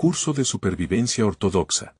Curso de supervivencia ortodoxa.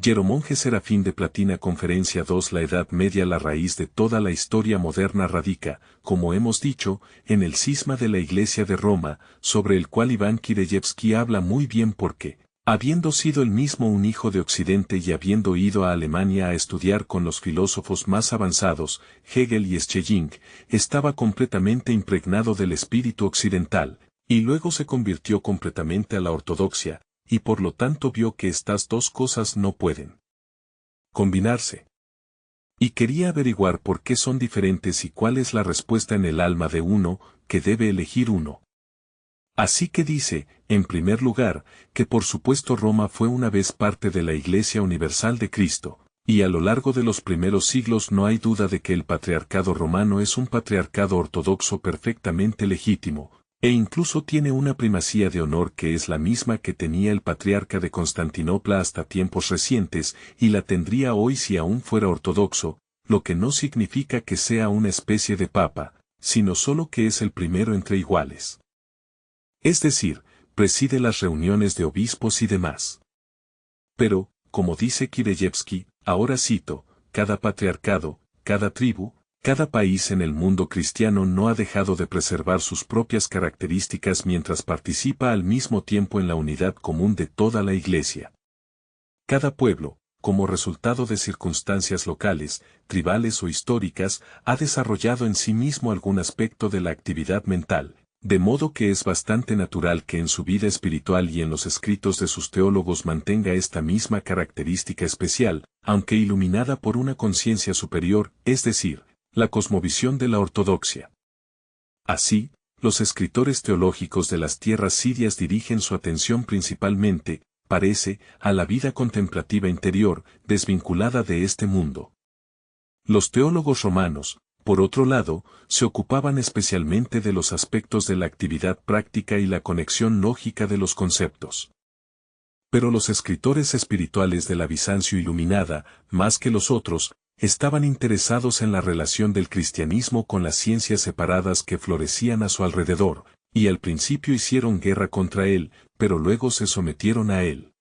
Jeromonje Serafín de Platina Conferencia 2. La Edad Media. La raíz de toda la historia moderna radica, como hemos dicho, en el cisma de la Iglesia de Roma, sobre el cual Iván Kireyevsky habla muy bien porque, habiendo sido él mismo un hijo de Occidente y habiendo ido a Alemania a estudiar con los filósofos más avanzados, Hegel y Schelling, estaba completamente impregnado del espíritu occidental, y luego se convirtió completamente a la ortodoxia, y por lo tanto vio que estas dos cosas no pueden combinarse. Y quería averiguar por qué son diferentes y cuál es la respuesta en el alma de uno, que debe elegir uno. Así que dice, en primer lugar, que por supuesto Roma fue una vez parte de la Iglesia Universal de Cristo, y a lo largo de los primeros siglos no hay duda de que el patriarcado romano es un patriarcado ortodoxo perfectamente legítimo, e incluso tiene una primacía de honor que es la misma que tenía el patriarca de Constantinopla hasta tiempos recientes, y la tendría hoy si aún fuera ortodoxo, lo que no significa que sea una especie de papa, sino solo que es el primero entre iguales. Es decir, preside las reuniones de obispos y demás. Pero, como dice Kireyevsky, ahora cito, cada patriarcado, cada tribu, cada país en el mundo cristiano no ha dejado de preservar sus propias características mientras participa al mismo tiempo en la unidad común de toda la Iglesia. Cada pueblo, como resultado de circunstancias locales, tribales o históricas, ha desarrollado en sí mismo algún aspecto de la actividad mental, de modo que es bastante natural que en su vida espiritual y en los escritos de sus teólogos mantenga esta misma característica especial, aunque iluminada por una conciencia superior, es decir, la cosmovisión de la ortodoxia. Así, los escritores teológicos de las tierras sirias dirigen su atención principalmente, parece, a la vida contemplativa interior, desvinculada de este mundo. Los teólogos romanos, por otro lado, se ocupaban especialmente de los aspectos de la actividad práctica y la conexión lógica de los conceptos. Pero los escritores espirituales de la Bizancio iluminada, más que los otros, estaban interesados en la relación del cristianismo con las ciencias separadas que florecían a su alrededor, y al principio hicieron guerra contra él, pero luego se sometieron a él.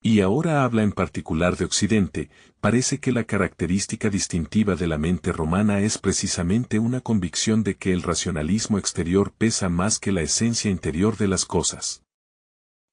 Y ahora habla en particular de Occidente. Parece que la característica distintiva de la mente romana es precisamente una convicción de que el racionalismo exterior pesa más que la esencia interior de las cosas.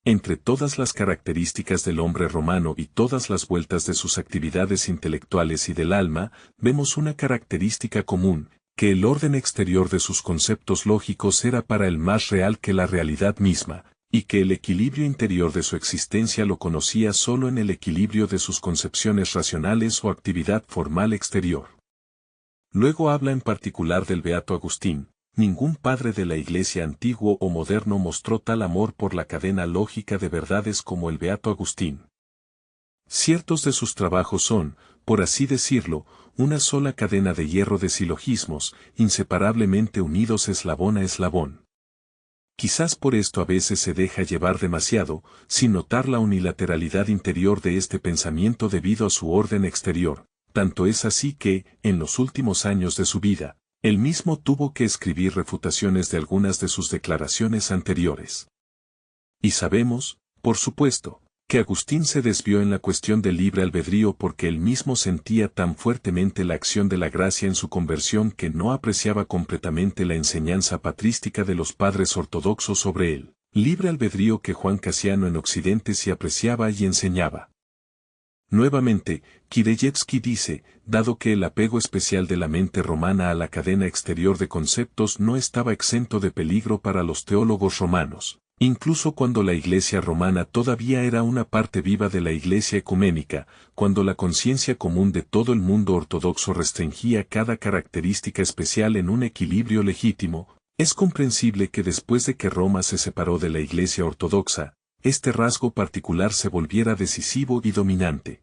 Entre todas las características del hombre romano y todas las vueltas de sus actividades intelectuales y del alma, vemos una característica común, que el orden exterior de sus conceptos lógicos era para él más real que la realidad misma, y que el equilibrio interior de su existencia lo conocía solo en el equilibrio de sus concepciones racionales o actividad formal exterior. Luego habla en particular del beato Agustín. Ningún padre de la Iglesia antiguo o moderno mostró tal amor por la cadena lógica de verdades como el beato Agustín. Ciertos de sus trabajos son, por así decirlo, una sola cadena de hierro de silogismos, inseparablemente unidos eslabón a eslabón. Quizás por esto a veces se deja llevar demasiado, sin notar la unilateralidad interior de este pensamiento debido a su orden exterior. Tanto es así que, en los últimos años de su vida, él mismo tuvo que escribir refutaciones de algunas de sus declaraciones anteriores. Y sabemos, por supuesto, que Agustín se desvió en la cuestión del libre albedrío porque él mismo sentía tan fuertemente la acción de la gracia en su conversión que no apreciaba completamente la enseñanza patrística de los padres ortodoxos sobre el libre albedrío que Juan Casiano en Occidente sí apreciaba y enseñaba. Nuevamente, Kireyevsky dice, dado que el apego especial de la mente romana a la cadena exterior de conceptos no estaba exento de peligro para los teólogos romanos, incluso cuando la Iglesia romana todavía era una parte viva de la Iglesia ecuménica, cuando la conciencia común de todo el mundo ortodoxo restringía cada característica especial en un equilibrio legítimo, es comprensible que después de que Roma se separó de la Iglesia ortodoxa, este rasgo particular se volviera decisivo y dominante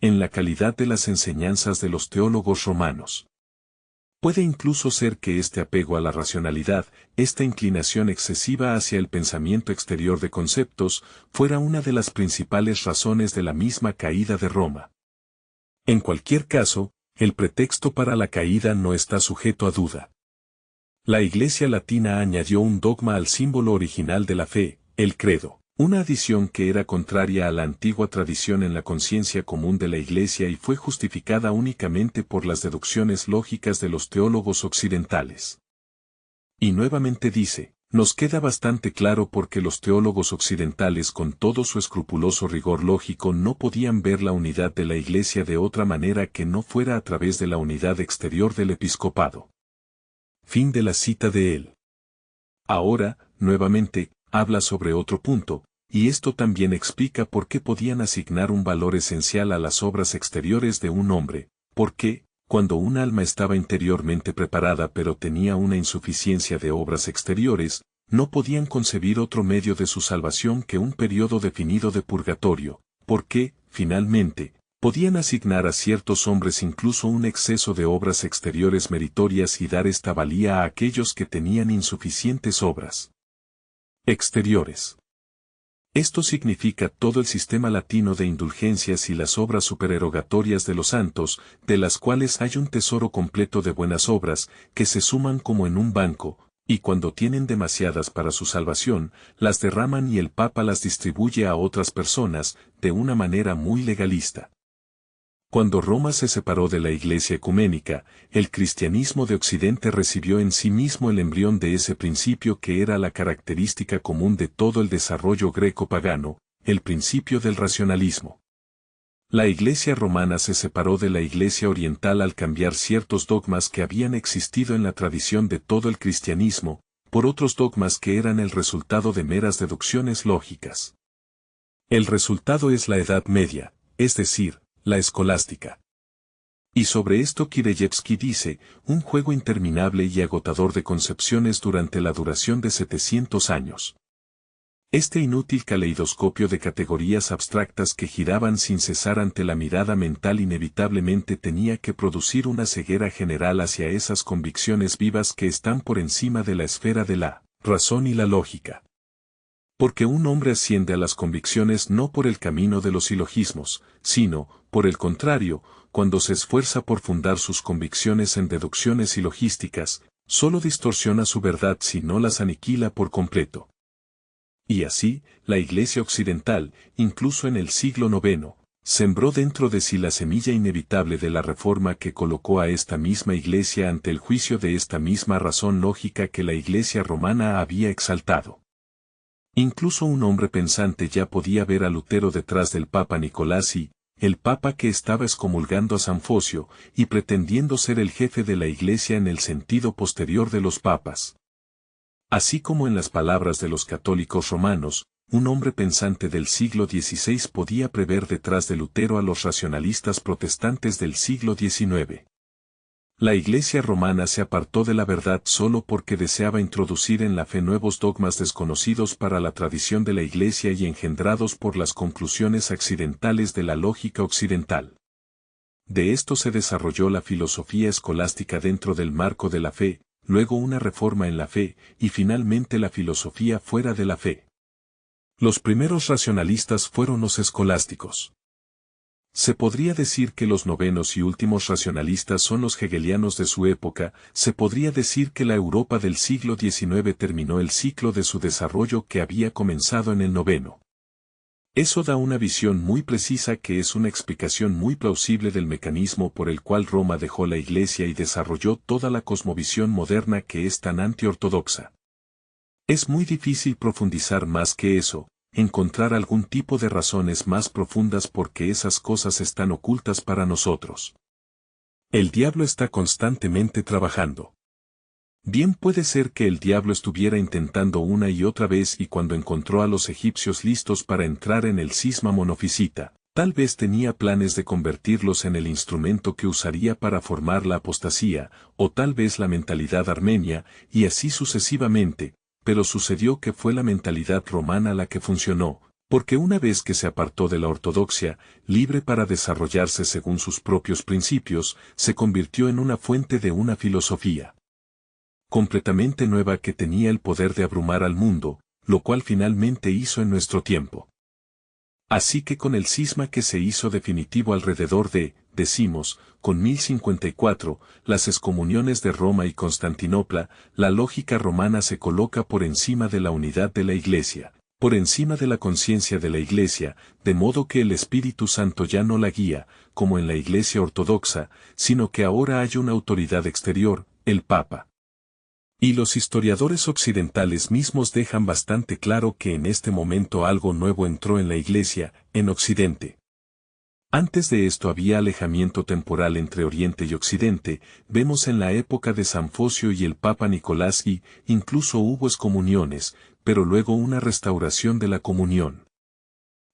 en la calidad de las enseñanzas de los teólogos romanos. Puede incluso ser que este apego a la racionalidad, esta inclinación excesiva hacia el pensamiento exterior de conceptos, fuera una de las principales razones de la misma caída de Roma. En cualquier caso, el pretexto para la caída no está sujeto a duda. La Iglesia latina añadió un dogma al símbolo original de la fe, el credo. Una adición que era contraria a la antigua tradición en la conciencia común de la Iglesia y fue justificada únicamente por las deducciones lógicas de los teólogos occidentales. Y nuevamente dice, nos queda bastante claro porque los teólogos occidentales con todo su escrupuloso rigor lógico no podían ver la unidad de la Iglesia de otra manera que no fuera a través de la unidad exterior del episcopado. Fin de la cita de él. Ahora, nuevamente, habla sobre otro punto, y esto también explica por qué podían asignar un valor esencial a las obras exteriores de un hombre, porque, cuando un alma estaba interiormente preparada pero tenía una insuficiencia de obras exteriores, no podían concebir otro medio de su salvación que un periodo definido de purgatorio, porque, finalmente, podían asignar a ciertos hombres incluso un exceso de obras exteriores meritorias y dar esta valía a aquellos que tenían insuficientes obras exteriores. Esto significa todo el sistema latino de indulgencias y las obras supererogatorias de los santos, de las cuales hay un tesoro completo de buenas obras, que se suman como en un banco, y cuando tienen demasiadas para su salvación, las derraman y el Papa las distribuye a otras personas, de una manera muy legalista. Cuando Roma se separó de la Iglesia ecuménica, el cristianismo de Occidente recibió en sí mismo el embrión de ese principio que era la característica común de todo el desarrollo greco-pagano, el principio del racionalismo. La Iglesia romana se separó de la Iglesia oriental al cambiar ciertos dogmas que habían existido en la tradición de todo el cristianismo, por otros dogmas que eran el resultado de meras deducciones lógicas. El resultado es la Edad Media, es decir, la escolástica. Y sobre esto Kireyevsky dice, un juego interminable y agotador de concepciones durante la duración de 700 años. Este inútil caleidoscopio de categorías abstractas que giraban sin cesar ante la mirada mental inevitablemente tenía que producir una ceguera general hacia esas convicciones vivas que están por encima de la esfera de la razón y la lógica. Porque un hombre asciende a las convicciones no por el camino de los silogismos, sino, por el contrario, cuando se esfuerza por fundar sus convicciones en deducciones silogísticas, solo distorsiona su verdad si no las aniquila por completo. Y así, la Iglesia occidental, incluso en el siglo IX, sembró dentro de sí la semilla inevitable de la reforma que colocó a esta misma Iglesia ante el juicio de esta misma razón lógica que la Iglesia romana había exaltado. Incluso un hombre pensante ya podía ver a Lutero detrás del Papa Nicolás I, el Papa que estaba excomulgando a San Focio, y pretendiendo ser el jefe de la Iglesia en el sentido posterior de los papas. Así como en las palabras de los católicos romanos, un hombre pensante del siglo XVI podía prever detrás de Lutero a los racionalistas protestantes del siglo XIX. La Iglesia romana se apartó de la verdad solo porque deseaba introducir en la fe nuevos dogmas desconocidos para la tradición de la Iglesia y engendrados por las conclusiones accidentales de la lógica occidental. De esto se desarrolló la filosofía escolástica dentro del marco de la fe, luego una reforma en la fe, y finalmente la filosofía fuera de la fe. Los primeros racionalistas fueron los escolásticos. Se podría decir que los novenos y últimos racionalistas son los hegelianos de su época, se podría decir que la Europa del siglo XIX terminó el ciclo de su desarrollo que había comenzado en el noveno. Eso da una visión muy precisa que es una explicación muy plausible del mecanismo por el cual Roma dejó la Iglesia y desarrolló toda la cosmovisión moderna que es tan antiortodoxa. Es muy difícil profundizar más que eso, encontrar algún tipo de razones más profundas porque esas cosas están ocultas para nosotros. El diablo está constantemente trabajando. Bien puede ser que el diablo estuviera intentando una y otra vez y cuando encontró a los egipcios listos para entrar en el cisma monofisita, tal vez tenía planes de convertirlos en el instrumento que usaría para formar la apostasía, o tal vez la mentalidad armenia, y así sucesivamente, pero sucedió que fue la mentalidad romana la que funcionó, porque una vez que se apartó de la ortodoxia, libre para desarrollarse según sus propios principios, se convirtió en una fuente de una filosofía completamente nueva que tenía el poder de abrumar al mundo, lo cual finalmente hizo en nuestro tiempo. Así que con el cisma que se hizo definitivo alrededor de, decimos, con 1054, las excomuniones de Roma y Constantinopla, la lógica romana se coloca por encima de la unidad de la Iglesia, por encima de la conciencia de la Iglesia, de modo que el Espíritu Santo ya no la guía, como en la Iglesia ortodoxa, sino que ahora hay una autoridad exterior, el Papa. Y los historiadores occidentales mismos dejan bastante claro que en este momento algo nuevo entró en la Iglesia, en Occidente. Antes de esto había alejamiento temporal entre Oriente y Occidente, vemos en la época de San Focio y el Papa Nicolás y, incluso hubo excomuniones, pero luego una restauración de la comunión.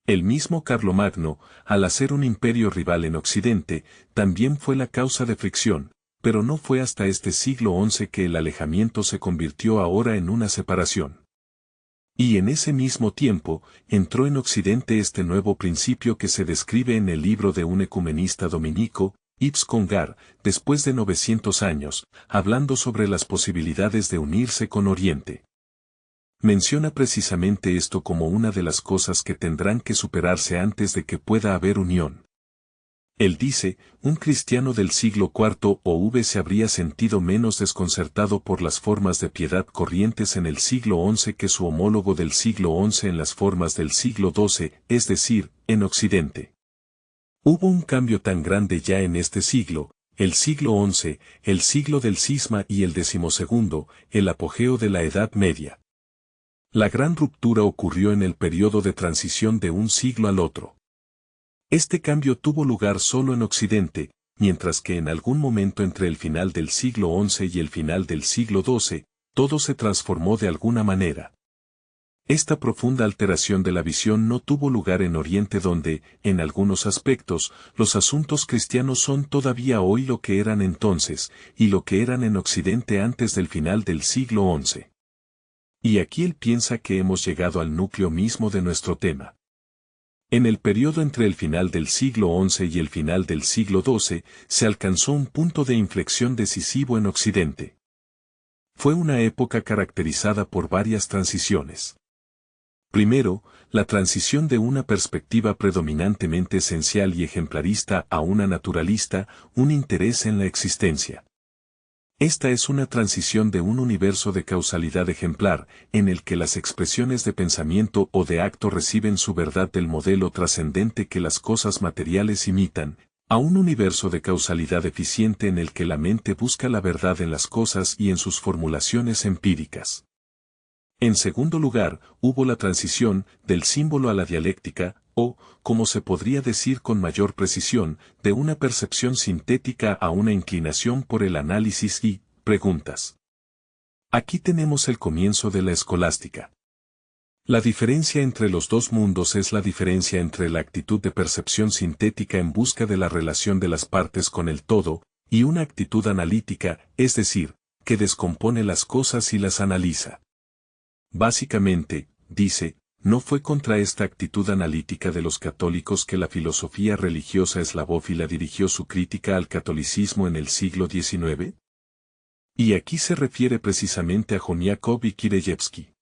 El mismo Carlomagno, al hacer un imperio rival en Occidente, también fue la causa de fricción, pero no fue hasta este siglo XI que el alejamiento se convirtió ahora en una separación. Y en ese mismo tiempo, entró en Occidente este nuevo principio que se describe en el libro de un ecumenista dominico, Yves Congar, después de 900 años, hablando sobre las posibilidades de unirse con Oriente. Menciona precisamente esto como una de las cosas que tendrán que superarse antes de que pueda haber unión. Él dice, un cristiano del siglo IV o V se habría sentido menos desconcertado por las formas de piedad corrientes en el siglo XI que su homólogo del siglo XI en las formas del siglo XII, es decir, en Occidente. Hubo un cambio tan grande ya en este siglo, el siglo XI, el siglo del cisma y el XII, el apogeo de la Edad Media. La gran ruptura ocurrió en el periodo de transición de un siglo al otro. Este cambio tuvo lugar solo en Occidente, mientras que en algún momento entre el final del siglo XI y el final del siglo XII, todo se transformó de alguna manera. Esta profunda alteración de la visión no tuvo lugar en Oriente donde, en algunos aspectos, los asuntos cristianos son todavía hoy lo que eran entonces, y lo que eran en Occidente antes del final del siglo XI. Y aquí él piensa que hemos llegado al núcleo mismo de nuestro tema. En el periodo entre el final del siglo XI y el final del siglo XII, se alcanzó un punto de inflexión decisivo en Occidente. Fue una época caracterizada por varias transiciones. Primero, la transición de una perspectiva predominantemente esencial y ejemplarista a una naturalista, un interés en la existencia. Esta es una transición de un universo de causalidad ejemplar, en el que las expresiones de pensamiento o de acto reciben su verdad del modelo trascendente que las cosas materiales imitan, a un universo de causalidad eficiente en el que la mente busca la verdad en las cosas y en sus formulaciones empíricas. En segundo lugar, hubo la transición del símbolo a la dialéctica, o, como se podría decir con mayor precisión, de una percepción sintética a una inclinación por el análisis y preguntas. Aquí tenemos el comienzo de la escolástica. La diferencia entre los dos mundos es la diferencia entre la actitud de percepción sintética en busca de la relación de las partes con el todo, y una actitud analítica, es decir, que descompone las cosas y las analiza. Básicamente, dice, ¿no fue contra esta actitud analítica de los católicos que la filosofía religiosa eslavófila dirigió su crítica al catolicismo en el siglo XIX? Y aquí se refiere precisamente a Joniakov y Kireyevsky.